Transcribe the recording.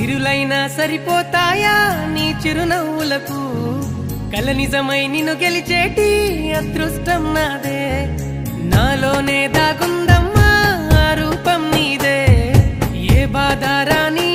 సిరులైనా సరిపోతాయా నీ చిరునవ్వులకు కల నిజమై నిన్ను గెలిచేటి అదృష్టం నాదే నాలోనే దాగుందమ్మా ఆ రూపం నీదే ఏ బాధ రాని